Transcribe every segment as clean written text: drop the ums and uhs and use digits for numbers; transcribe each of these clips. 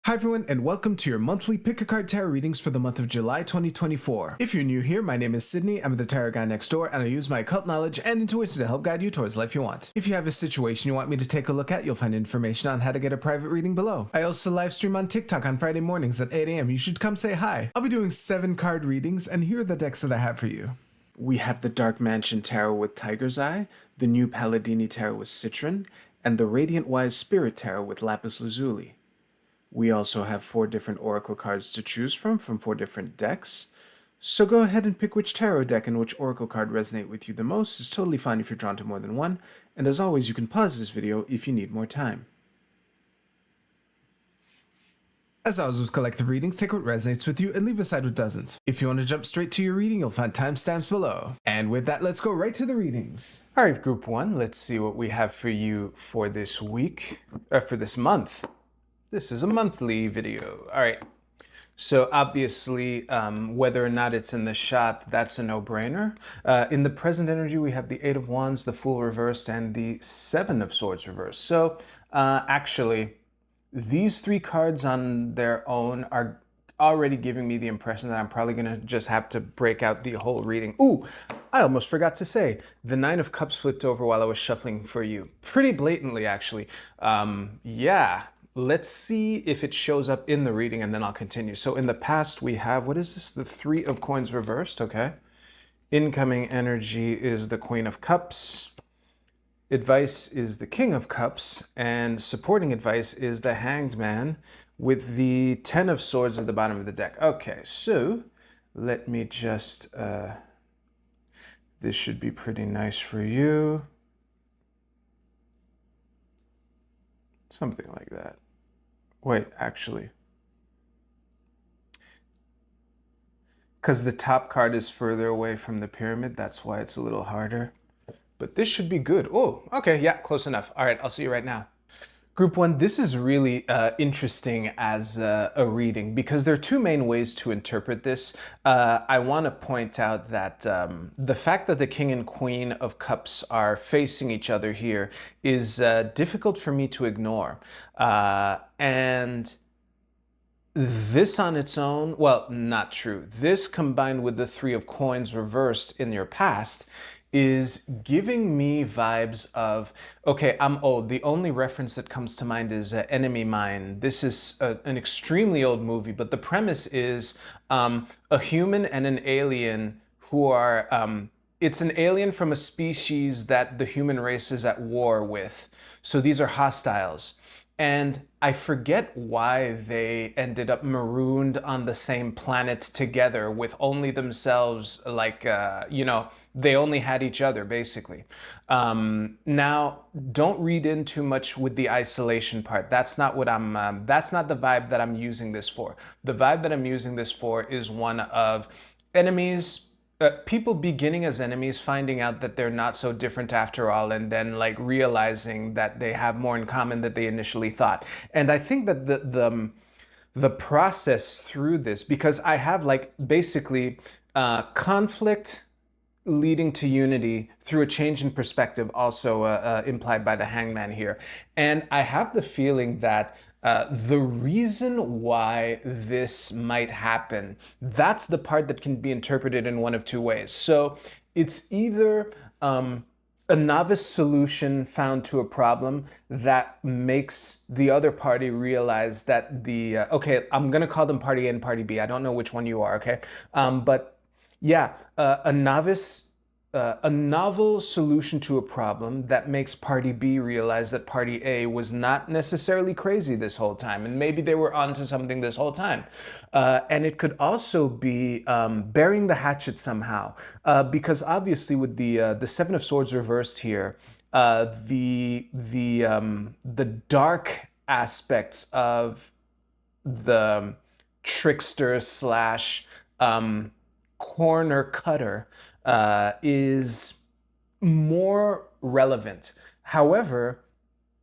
Hi everyone, and welcome to your monthly Pick a Card Tarot readings for the month of July 2024. If you're new here, my name is Sydney, I'm the tarot guy next door, and I use my occult knowledge and intuition to help guide you towards life you want. If you have a situation you want me to take a look at, you'll find information on how to get a private reading below. I also live stream on TikTok on Friday mornings at 8 a.m. You should come say hi. I'll be doing 7 card readings, and here are the decks that I have for you. We have the Dark Mansion Tarot with Tiger's Eye, the New Palladini Tarot with Citron, and the Radiant Wise Spirit Tarot with Lapis Lazuli. We also have 4 different oracle cards to choose from 4 different decks. So go ahead and pick which tarot deck and which oracle card resonate with you the most. It's totally fine if you're drawn to more than one. And as always, you can pause this video if you need more time. As always with collective readings, take what resonates with you and leave aside what doesn't. If you want to jump straight to your reading, you'll find timestamps below. And with that, let's go right to the readings. All right, group 1, let's see what we have for you for this week, or for this month. This is a monthly video. All right, so obviously, whether or not it's in the shot, that's a no-brainer. In the present energy, we have the 8 of Wands, the Fool reversed, and the 7 of Swords reversed. So actually, these 3 cards on their own are already giving me the impression that I'm probably gonna just have to break out the whole reading. Ooh, I almost forgot to say, the 9 of Cups flipped over while I was shuffling for you. Pretty blatantly, actually. Yeah. Let's see if it shows up in the reading, and then I'll continue. So in the past, we have, what is this? The 3 of Coins reversed, okay. Incoming energy is the Queen of Cups. Advice is the King of Cups. And supporting advice is the Hanged Man with the 10 of Swords at the bottom of the deck. Okay, so let me just, this should be pretty nice for you. Something like that. Wait, actually. Because the top card is further away from the pyramid, that's why it's a little harder. But this should be good. Oh, okay, yeah, close enough. All right, I'll see you right now. Group 1, this is really interesting as a reading because there are 2 main ways to interpret this. I want to point out that the fact that the King and Queen of Cups are facing each other here is difficult for me to ignore. And this on its own, well, not true. This combined with the 3 of Coins reversed in your past is giving me vibes of, okay, I'm old. The only reference that comes to mind is Enemy Mine. This is an extremely old movie, but the premise is a human and an alien who are, it's an alien from a species that the human race is at war with. So these are hostiles. And I forget why they ended up marooned on the same planet together with only themselves, like, you know, they only had each other, basically. Now, don't read in too much with the isolation part. That's not what that's not the vibe that I'm using this for. The vibe that I'm using this for is one of enemies, people beginning as enemies, finding out that they're not so different after all, and then like realizing that they have more in common than they initially thought. And I think that the process through this, because I have like basically conflict leading to unity through a change in perspective, also implied by the Hangman here. And I have the feeling that the reason why this might happen, that's the part that can be interpreted in one of 2 ways. So it's either a novice solution found to a problem that makes the other party realize that the, okay, I'm gonna call them party A and party B. I don't know which one you are, okay? But yeah, a novel solution to a problem that makes party B realize that party A was not necessarily crazy this whole time, and maybe they were onto something this whole time. And it could also be burying the hatchet somehow, because obviously with the 7 of Swords reversed here, the dark aspects of the trickster slash corner cutter is more relevant. However,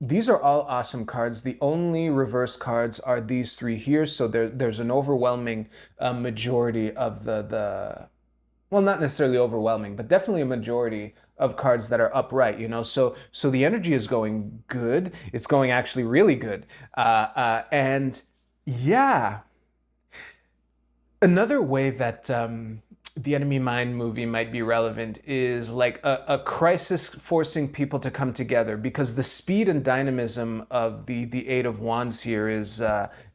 these are all awesome cards. The only reverse cards are these 3 here, so there's an overwhelming majority of the well, not necessarily overwhelming, but definitely a majority of cards that are upright, you know? So the energy is going good. It's going actually really good. And Yeah. Another way that the Enemy Mine movie might be relevant is like a crisis forcing people to come together, because the speed and dynamism of the Eight of Wands here is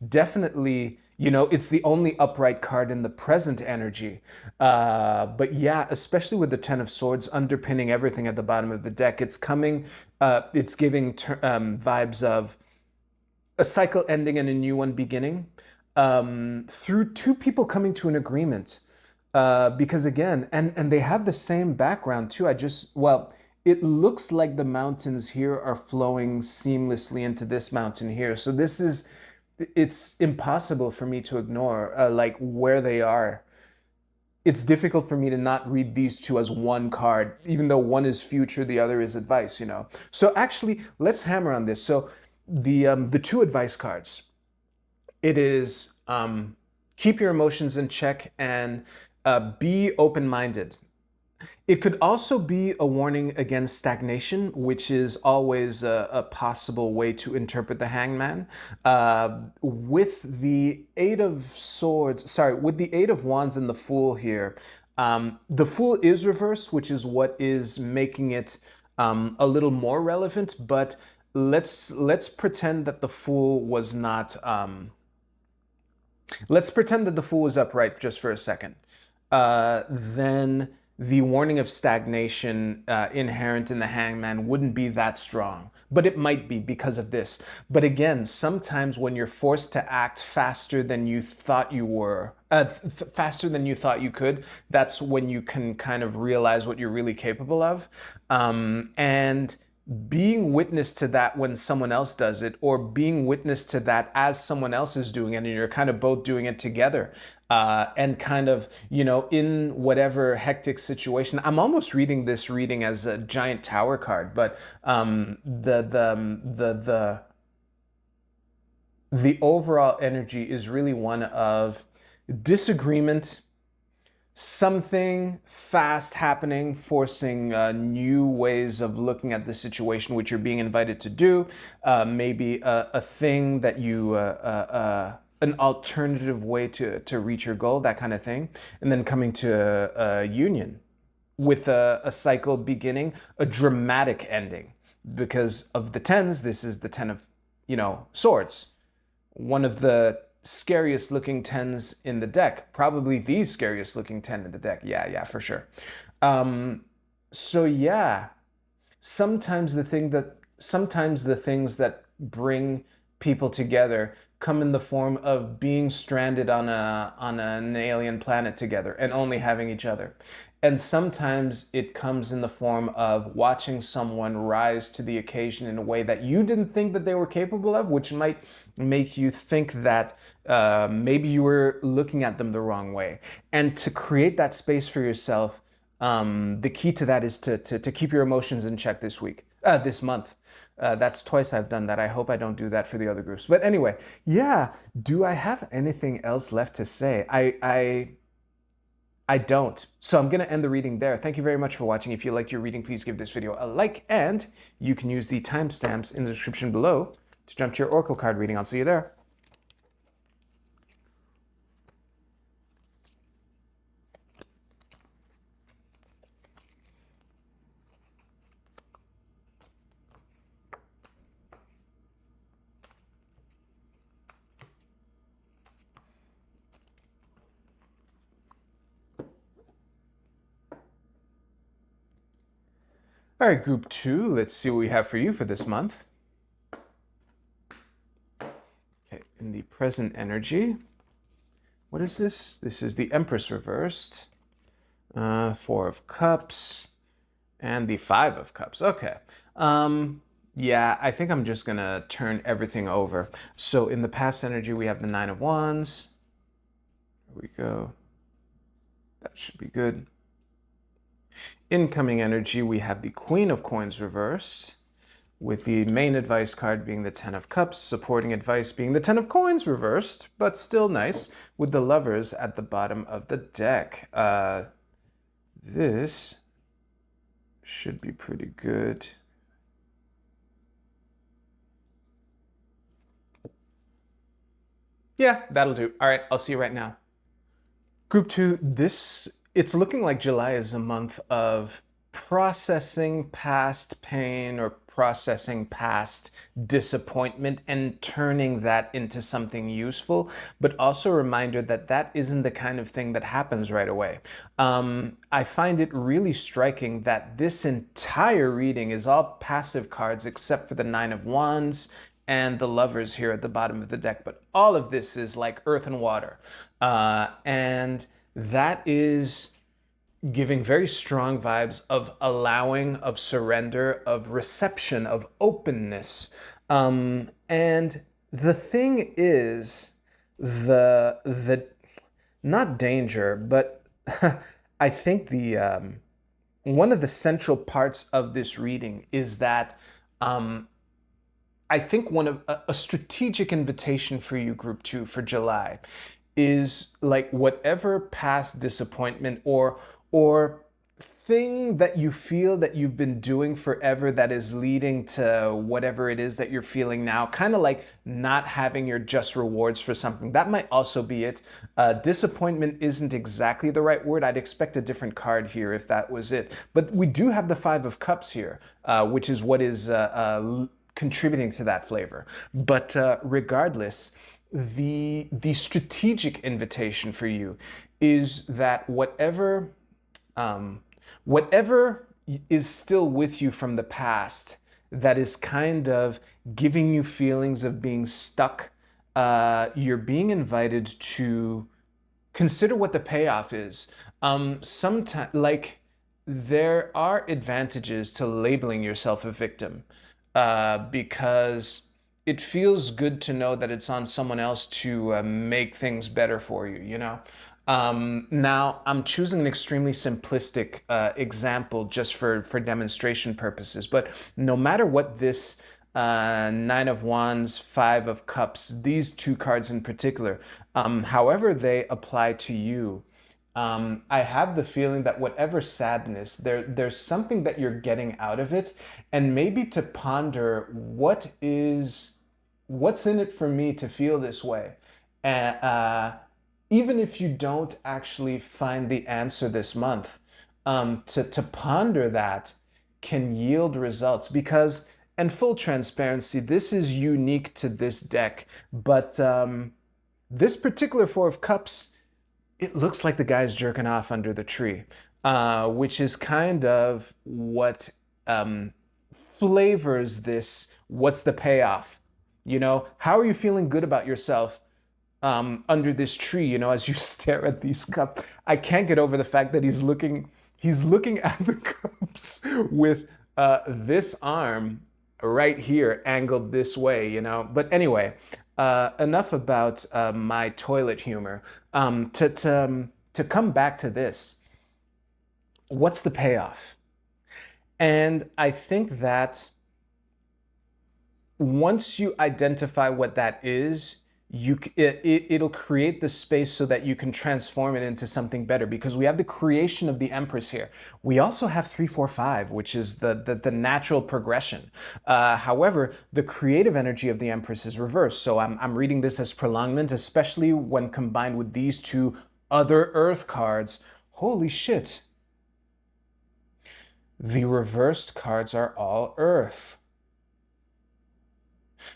definitely, you know, it's the only upright card in the present energy. But yeah, especially with the Ten of Swords underpinning everything at the bottom of the deck, it's coming, it's giving vibes of a cycle ending and a new one beginning, through two people coming to an agreement. Because again, and they have the same background too. Well, it looks like the mountains here are flowing seamlessly into this mountain here. So it's impossible for me to ignore like where they are. It's difficult for me to not read these two as one card, even though one is future, the other is advice, you know. So actually, let's hammer on this. So the two advice cards, it is keep your emotions in check and be open-minded. It could also be a warning against stagnation, which is always a possible way to interpret the Hangman. With the Eight of Swords, sorry, with the Eight of Wands and the Fool here, the Fool is reversed, which is what is making it a little more relevant. But let's pretend that the Fool was not. Let's pretend that the Fool was upright just for a second. Then the warning of stagnation inherent in the Hangman wouldn't be that strong, but it might be because of this. But again, sometimes when you're forced to act faster than you thought you were, faster than you thought you could, that's when you can kind of realize what you're really capable of. And being witness to that when someone else does it, or being witness to that as someone else is doing it, and you're kind of both doing it together, and kind of, you know, in whatever hectic situation. I'm almost reading this reading as a giant tower card, but the overall energy is really one of disagreement, something fast happening, forcing new ways of looking at the situation, which you're being invited to do. Maybe a thing that you, an alternative way to reach your goal, that kind of thing. And then coming to a union with a cycle beginning, a dramatic ending. Because of the tens, this is the Ten of, you know, Swords. One of the scariest looking tens in the deck, probably the scariest looking 10 in the deck. Yeah, for sure. So yeah, sometimes the things that bring people together come in the form of being stranded on an alien planet together and only having each other. And sometimes it comes in the form of watching someone rise to the occasion in a way that you didn't think that they were capable of, which might make you think that maybe you were looking at them the wrong way. And to create that space for yourself, the key to that is to keep your emotions in check this month. That's twice I've done that. I hope I don't do that for the other groups. But anyway, yeah, do I have anything else left to say? I don't. So I'm going to end the reading there. Thank you very much for watching. If you liked your reading, please give this video a like, and you can use the timestamps in the description below to jump to your Oracle card reading. I'll see you there. All right, group 2, let's see what we have for you for this month. Okay, in the present energy, what is this? This is the Empress reversed, Four of Cups, and the Five of Cups. Okay. Yeah, I think I'm just going to turn everything over. So in the past energy, we have the Nine of Wands. Here we go. That should be good. Incoming energy, we have the Queen of Coins reversed, with the main advice card being the Ten of Cups, supporting advice being the Ten of Coins reversed, but still nice, with the Lovers at the bottom of the deck. This should be pretty good. Yeah, that'll do. All right, I'll see you right now. Group two, it's looking like July is a month of processing past pain or processing past disappointment and turning that into something useful, but also a reminder that that isn't the kind of thing that happens right away. I find it really striking that this entire reading is all passive cards except for the Nine of Wands and the Lovers here at the bottom of the deck, but all of this is like earth and water. And that is giving very strong vibes of allowing, of surrender, of reception, of openness. And the thing is, the not danger, but I think the one of the central parts of this reading is that I think one of a strategic invitation for you, group two, for July is like whatever past disappointment or thing that you feel that you've been doing forever that is leading to whatever it is that you're feeling now, kind of like not having your just rewards for something. That might also be it. Disappointment isn't exactly the right word. I'd expect a different card here if that was it. But we do have the Five of Cups here, which is what is contributing to that flavor. But regardless, the strategic invitation for you is that whatever is still with you from the past that is kind of giving you feelings of being stuck, you're being invited to consider what the payoff is. Sometimes, like, there are advantages to labeling yourself a victim, because it feels good to know that it's on someone else to make things better for you, you know? Now, I'm choosing an extremely simplistic example just for demonstration purposes, but no matter what this Nine of Wands, Five of Cups, these two cards in particular, however they apply to you, I have the feeling that whatever sadness, there's something that you're getting out of it, and maybe to ponder what's in it for me to feel this way. And even if you don't actually find the answer this month, to ponder that can yield results because, and full transparency, this is unique to this deck, but this particular Four of Cups, it looks like the guy's jerking off under the tree, which is kind of what flavors this. What's the payoff? You know, how are you feeling good about yourself under this tree? You know, as you stare at these cups, I can't get over the fact that he's looking at the cups with this arm right here angled this way, you know. But anyway, enough about my toilet humor. To come back to this, what's the payoff? And I think that once you identify what that is, it'll create the space so that you can transform it into something better, because we have the creation of the Empress here. We also have 3, 4, 5, which is the natural progression. However, the creative energy of the Empress is reversed. So I'm reading this as prolongment, especially when combined with these two other Earth cards. Holy shit. The reversed cards are all Earth.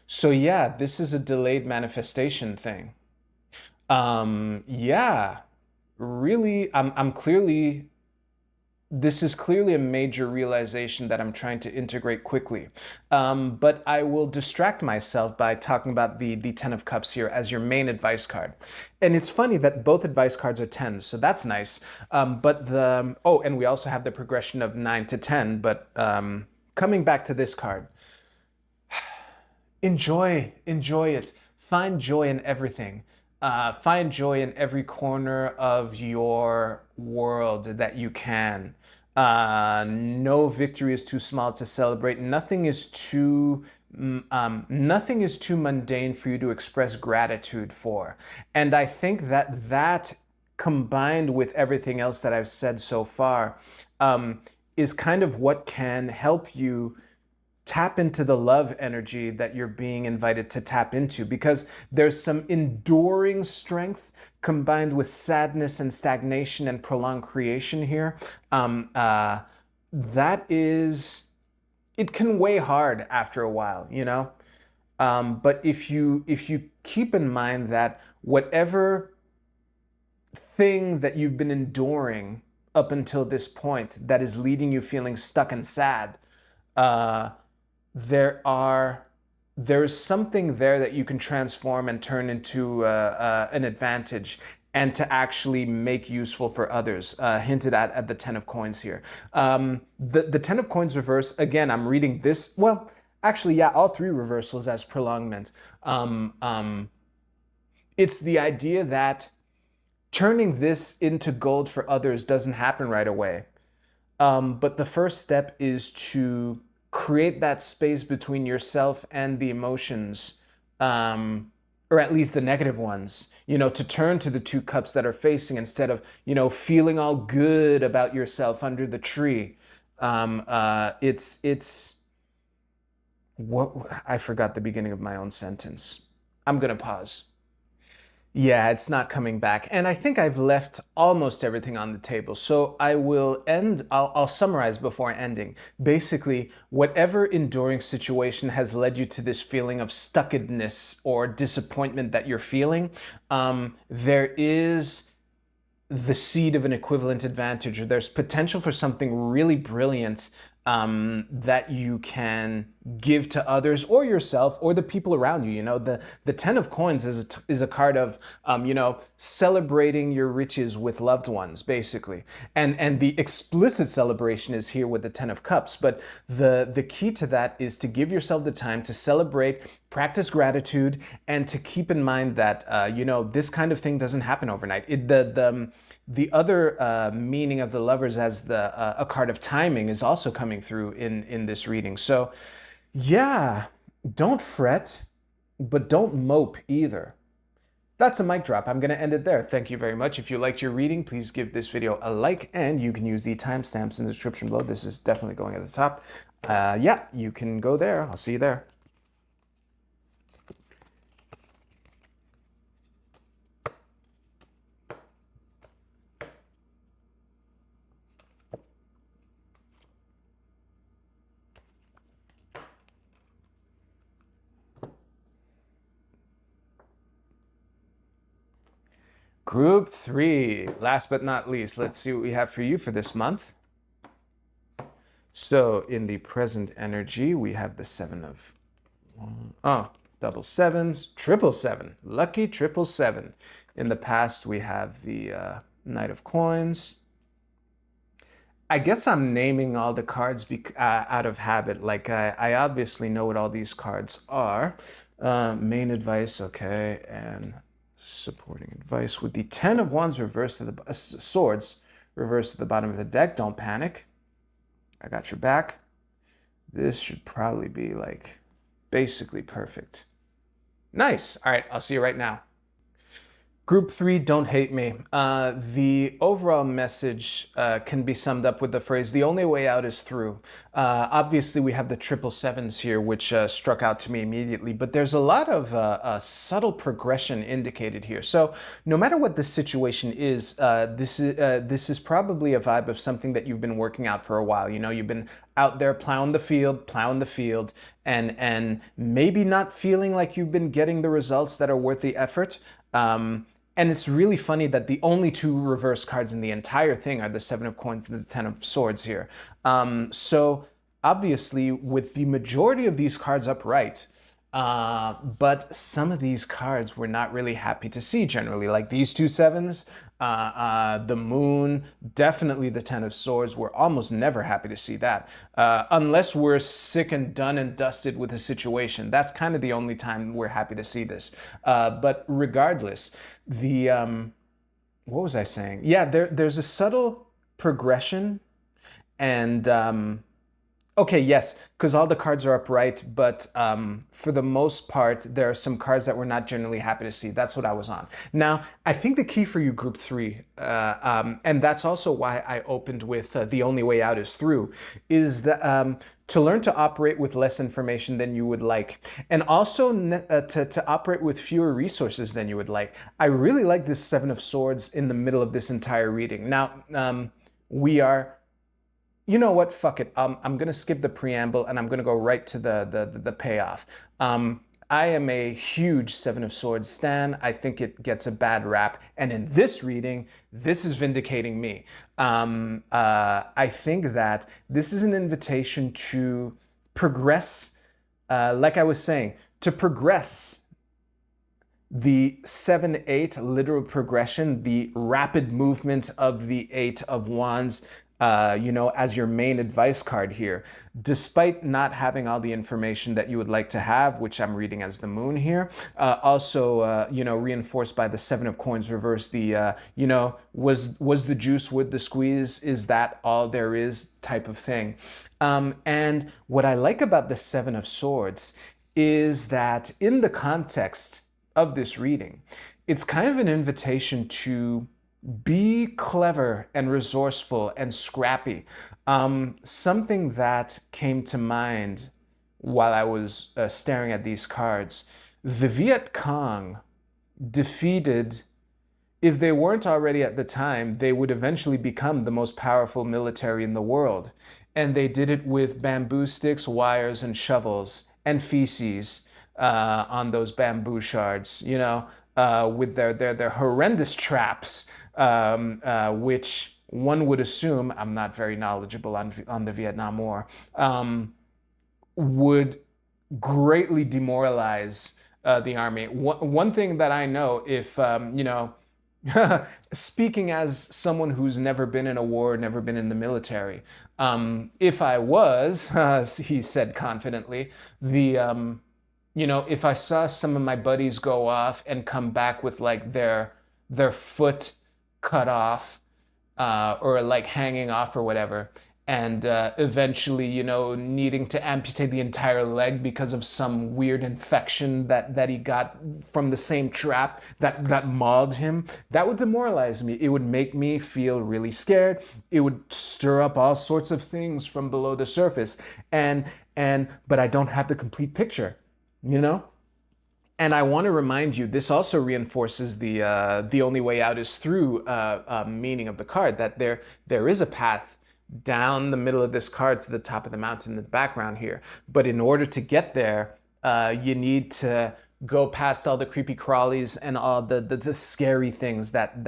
So yeah, this is a delayed manifestation thing. Yeah, really, I'm clearly, this is clearly a major realization that I'm trying to integrate quickly. But I will distract myself by talking about the Ten of Cups here as your main advice card. And it's funny that both advice cards are 10s, so that's nice. Oh, and we also have the progression of 9 to 10, but coming back to this card, enjoy it. Find joy in everything. Find joy in every corner of your world that you can. No victory is too small to celebrate. Nothing is too mundane for you to express gratitude for. And I think that combined with everything else that I've said so far, is kind of what can help you tap into the love energy that you're being invited to tap into, because there's some enduring strength combined with sadness and stagnation and prolonged creation here. That is, it can weigh hard after a while, you know? But if you keep in mind that whatever thing that you've been enduring up until this point that is leading you feeling stuck and sad, there is something there that you can transform and turn into an advantage and to actually make useful for others, hinted at the Ten of Coins here. The Ten of Coins reverse, again, I'm reading this, well, actually, yeah, all three reversals as prolongment. It's the idea that turning this into gold for others doesn't happen right away. But the first step is to create that space between yourself and the emotions, or at least the negative ones, you know, to turn to the two cups that are facing instead of, you know, feeling all good about yourself under the tree. What, I forgot the beginning of my own sentence. I'm gonna pause. Yeah, it's not coming back. And I think I've left almost everything on the table. So I will end, I'll summarize before ending. Basically, whatever enduring situation has led you to this feeling of stuckedness or disappointment that you're feeling, there is the seed of an equivalent advantage, or there's potential for something really brilliant that you can give to others or yourself or the people around you. You know, the Ten of Coins is a card of, you know, celebrating your riches with loved ones, basically. And the explicit celebration is here with the Ten of Cups. But the key to that is to give yourself the time to celebrate, practice gratitude, and to keep in mind that, you know, this kind of thing doesn't happen overnight. The other meaning of the Lovers as a card of timing is also coming through in this reading. So yeah, don't fret, but don't mope either. That's a mic drop. I'm going to end it there. Thank you very much. If you liked your reading, please give this video a like, and you can use the timestamps in the description below. This is definitely going at the top. Yeah, you can go there. I'll see you there. Group 3, last but not least, let's see what we have for you for this month. So in the present energy, we have the Seven of, double sevens, triple seven, lucky triple seven. In the past, we have the Knight of Coins. I guess I'm naming all the cards out of habit. Like I obviously know what all these cards are. Main advice, okay, and supporting advice with the Ten of Wands reversed to the swords reversed to the bottom of the deck. Don't panic. I got your back. This should probably be like basically perfect. Nice. All right, I'll see you right now. Group 3, don't hate me. The overall message can be summed up with the phrase, the only way out is through. Obviously, we have the triple sevens here, which struck out to me immediately, but there's a lot of subtle progression indicated here. So no matter what the situation is, this is probably a vibe of something that you've been working out for a while. You know, you've been out there plowing the field, and maybe not feeling like you've been getting the results that are worth the effort. And it's really funny that the only two reverse cards in the entire thing are the Seven of Coins and the Ten of Swords here. So obviously, with the majority of these cards upright, but some of these cards we're not really happy to see generally, like these two sevens, the Moon, definitely the Ten of Swords. We're almost never happy to see that, unless we're sick and done and dusted with the situation. That's kind of the only time we're happy to see this. But regardless, the what was I saying? Yeah, there's a subtle progression, and Okay, yes, because all the cards are upright, but for the most part, there are some cards that we're not generally happy to see. That's what I was on. Now, I think the key for you, Group 3, and that's also why I opened with The Only Way Out is Through, is that to learn to operate with less information than you would like, and also to operate with fewer resources than you would like. I really like this Seven of Swords in the middle of this entire reading. Now, we are... You know what? Fuck it. I'm gonna skip the preamble and I'm gonna go right to the payoff. I am a huge Seven of Swords stan. I think it gets a bad rap, and in this reading, this is vindicating me. I think that this is an invitation to progress, like I was saying, to progress the 7-8 literal progression, the rapid movement of the Eight of Wands, as your main advice card here, despite not having all the information that you would like to have, which I'm reading as the moon here. Also, reinforced by the Seven of Coins reverse, the, was the juice with the squeeze? Is that all there is type of thing? And what I like about the Seven of Swords is that in the context of this reading, it's kind of an invitation to be clever and resourceful and scrappy. Something that came to mind while I was staring at these cards, the Viet Cong defeated, if they weren't already at the time, they would eventually become the most powerful military in the world. And they did it with bamboo sticks, wires, and shovels, and feces on those bamboo shards, with their horrendous traps, which one would assume, I'm not very knowledgeable on the Vietnam War, would greatly demoralize the army. One thing that I know, if, speaking as someone who's never been in a war, never been in the military, if I was, he said confidently, if I saw some of my buddies go off and come back with like their foot cut off or like hanging off or whatever, and eventually, needing to amputate the entire leg because of some weird infection that he got from the same trap that mauled him, that would demoralize me. It would make me feel really scared. It would stir up all sorts of things from below the surface. But I don't have the complete picture, And I want to remind you, this also reinforces the only way out is through meaning of the card, that there is a path down the middle of this card to the top of the mountain in the background here. But in order to get there, you need to go past all the creepy crawlies and all the scary things that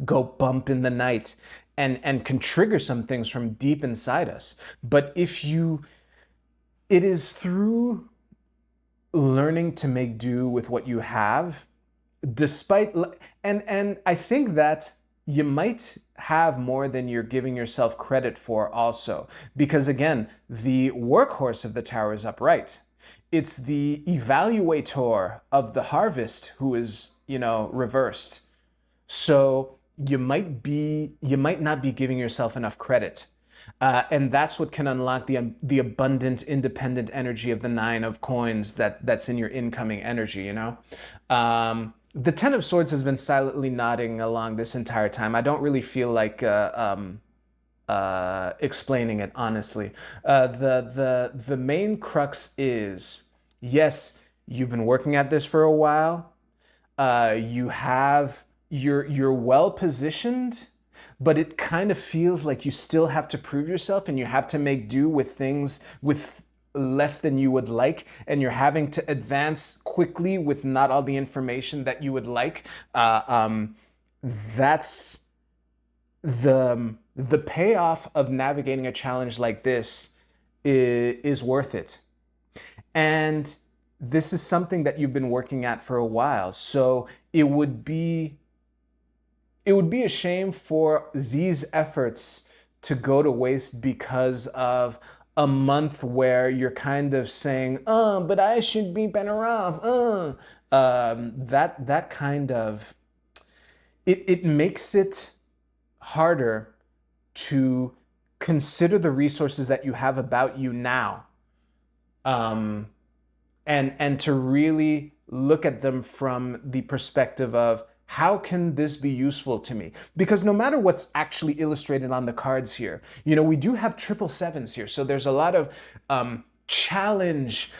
go bump in the night and can trigger some things from deep inside us. But it is through learning to make do with what you have, and I think that you might have more than you're giving yourself credit for also, because again, the workhorse of the tower is upright. It's the evaluator of the harvest who is, reversed. So you might not be giving yourself enough credit. And that's what can unlock the abundant, independent energy of the Nine of Coins that's in your incoming energy, The Ten of Swords has been silently nodding along this entire time. I don't really feel like explaining it, honestly. The main crux is, yes, you've been working at this for a while. You're well positioned, but it kind of feels like you still have to prove yourself and you have to make do with things with less than you would like, and you're having to advance quickly with not all the information that you would like. That's the payoff of navigating a challenge like this is worth it. And this is something that you've been working at for a while. So it would be a shame for these efforts to go to waste because of a month where you're kind of saying, but I should be better off. That kind of, it makes it harder to consider the resources that you have about you now, and to really look at them from the perspective of, how can this be useful to me? Because no matter what's actually illustrated on the cards here, we do have triple sevens here. So there's a lot of challenge,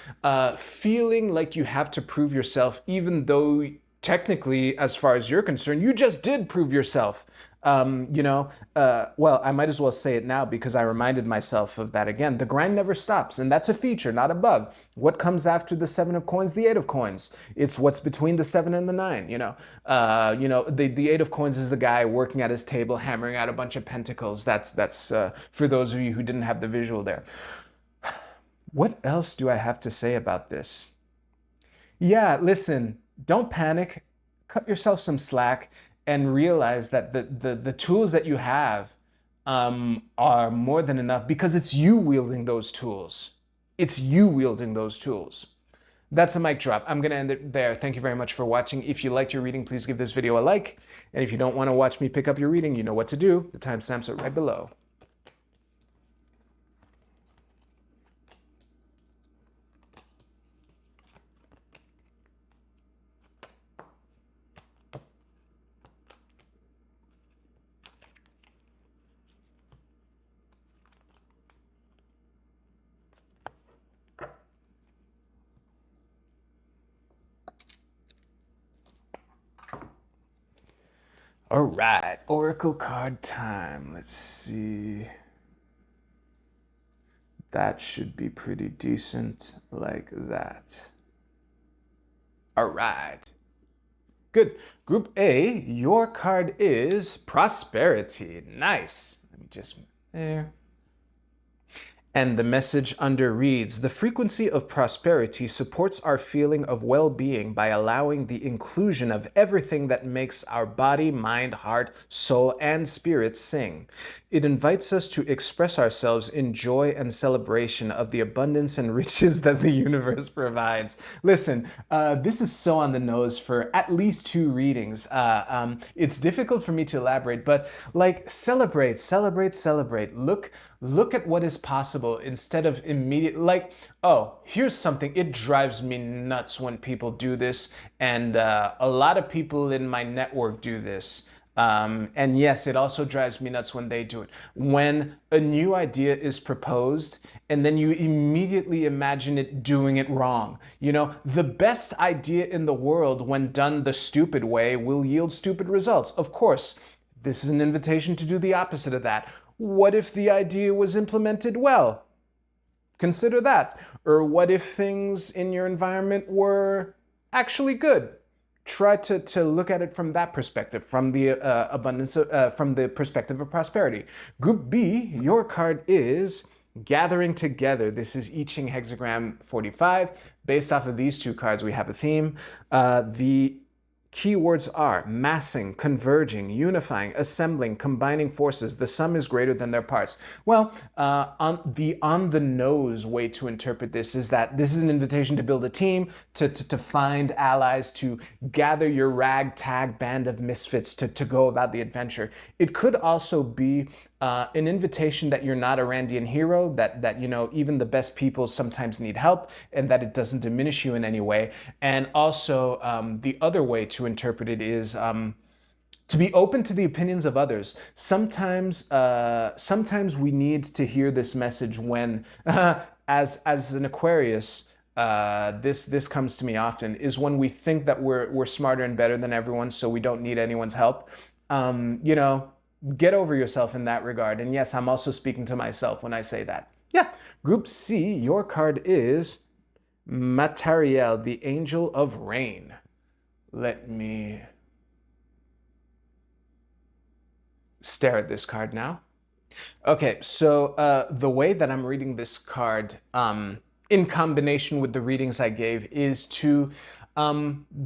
feeling like you have to prove yourself, even though technically, as far as you're concerned, you just did prove yourself. Well, I might as well say it now because I reminded myself of that again. The grind never stops, and that's a feature, not a bug. What comes after the 7 of coins? The 8 of coins. It's what's between the 7 and the 9. The 8 of coins is the guy working at his table, hammering out a bunch of pentacles. That's for those of you who didn't have the visual there. What else do I have to say about this? Yeah, listen, don't panic. Cut yourself some slack and realize that the tools that you have are more than enough, because it's you wielding those tools. It's you wielding those tools. That's a mic drop. I'm going to end it there. Thank you very much for watching. If you liked your reading, please give this video a like. And if you don't want to watch me pick up your reading, you know what to do. The timestamps are right below. All right, Oracle card time. Let's see. That should be pretty decent, like that. All right. Good. Group A, your card is Prosperity. Nice. Let me just, there. And the message under reads, the frequency of prosperity supports our feeling of well-being by allowing the inclusion of everything that makes our body, mind, heart, soul, and spirit sing. It invites us to express ourselves in joy and celebration of the abundance and riches that the universe provides. Listen, this is so on the nose for at least 2 readings. It's difficult for me to elaborate, but like, celebrate, celebrate, celebrate. Look at what is possible instead of immediate, like, oh, here's something. It drives me nuts when people do this. And a lot of people in my network do this. And yes, it also drives me nuts when they do it. When a new idea is proposed and then you immediately imagine it doing it wrong. The best idea in the world, when done the stupid way, will yield stupid results. Of course, this is an invitation to do the opposite of that. What if the idea was implemented well? Consider that. Or what if things in your environment were actually good? Try to look at it from that perspective, from the from the perspective of prosperity. Group B, your card is Gathering Together. This is I Ching Hexagram 45. Based off of these 2 cards, we have a theme. The keywords are massing, converging, unifying, assembling, combining forces. The sum is greater than their parts. Well, on the nose way to interpret this is that this is an invitation to build a team, to find allies, to gather your ragtag band of misfits to go about the adventure. It could also be an invitation that you're not a Randian hero, that even the best people sometimes need help, and that it doesn't diminish you in any way. And also, the other way to interpret it is to be open to the opinions of others. Sometimes we need to hear this message when, as an Aquarius, this comes to me often, is when we think that we're smarter and better than everyone, so we don't need anyone's help. Get over yourself in that regard. And yes, I'm also speaking to myself when I say that. Yeah. Group C, your card is Materiel, the Angel of Rain. Let me stare at this card now. Okay, so the way that I'm reading this card, in combination with the readings I gave, is to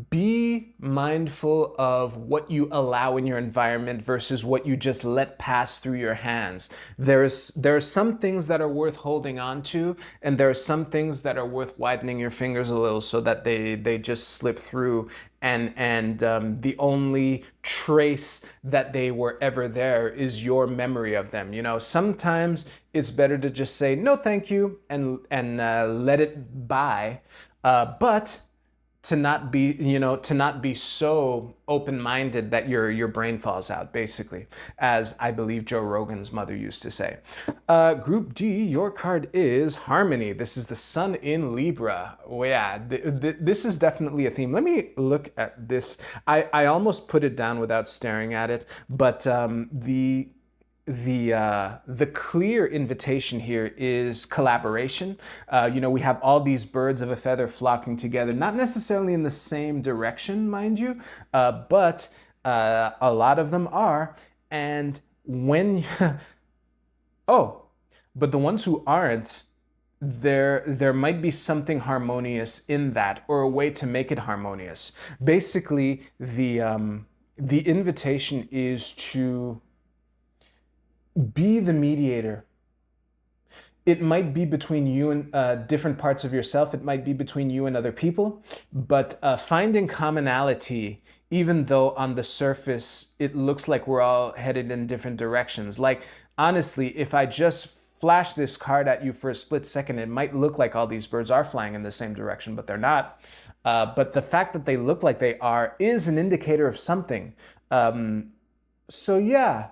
be mindful of what you allow in your environment versus what you just let pass through your hands. There are some things that are worth holding on to, and there are some things that are worth widening your fingers a little so that they just slip through, and the only trace that they were ever there is your memory of them. You know, sometimes it's better to just say no thank you and let it by, but to not be, to not be so open-minded that your brain falls out, basically, as I believe Joe Rogan's mother used to say. Group D, your card is Harmony. This is the Sun in Libra. Oh, yeah, this is definitely a theme. Let me look at this. I almost put it down without staring at it, but the clear invitation here is collaboration. We have all these birds of a feather flocking together, not necessarily in the same direction, mind you, but a lot of them are. And when, but the ones who aren't, there might be something harmonious in that, or a way to make it harmonious. Basically, the invitation is to be the mediator. It might be between you and different parts of yourself. It might be between you and other people, but finding commonality, even though on the surface it looks like we're all headed in different directions. Like, honestly, if I just flash this card at you for a split second, it might look like all these birds are flying in the same direction, but they're not. But the fact that they look like they are is an indicator of something. So yeah.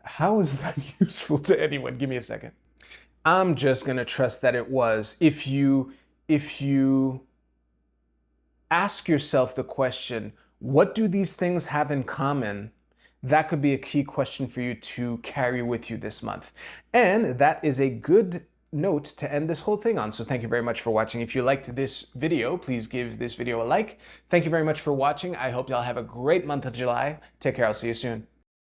How is that useful to anyone? Give me a second. I'm just going to trust that it was. If you ask yourself the question, what do these things have in common? That could be a key question for you to carry with you this month. And that is a good note to end this whole thing on. So thank you very much for watching. If you liked this video, please give this video a like. Thank you very much for watching. I hope y'all have a great month of July. Take care. I'll see you soon.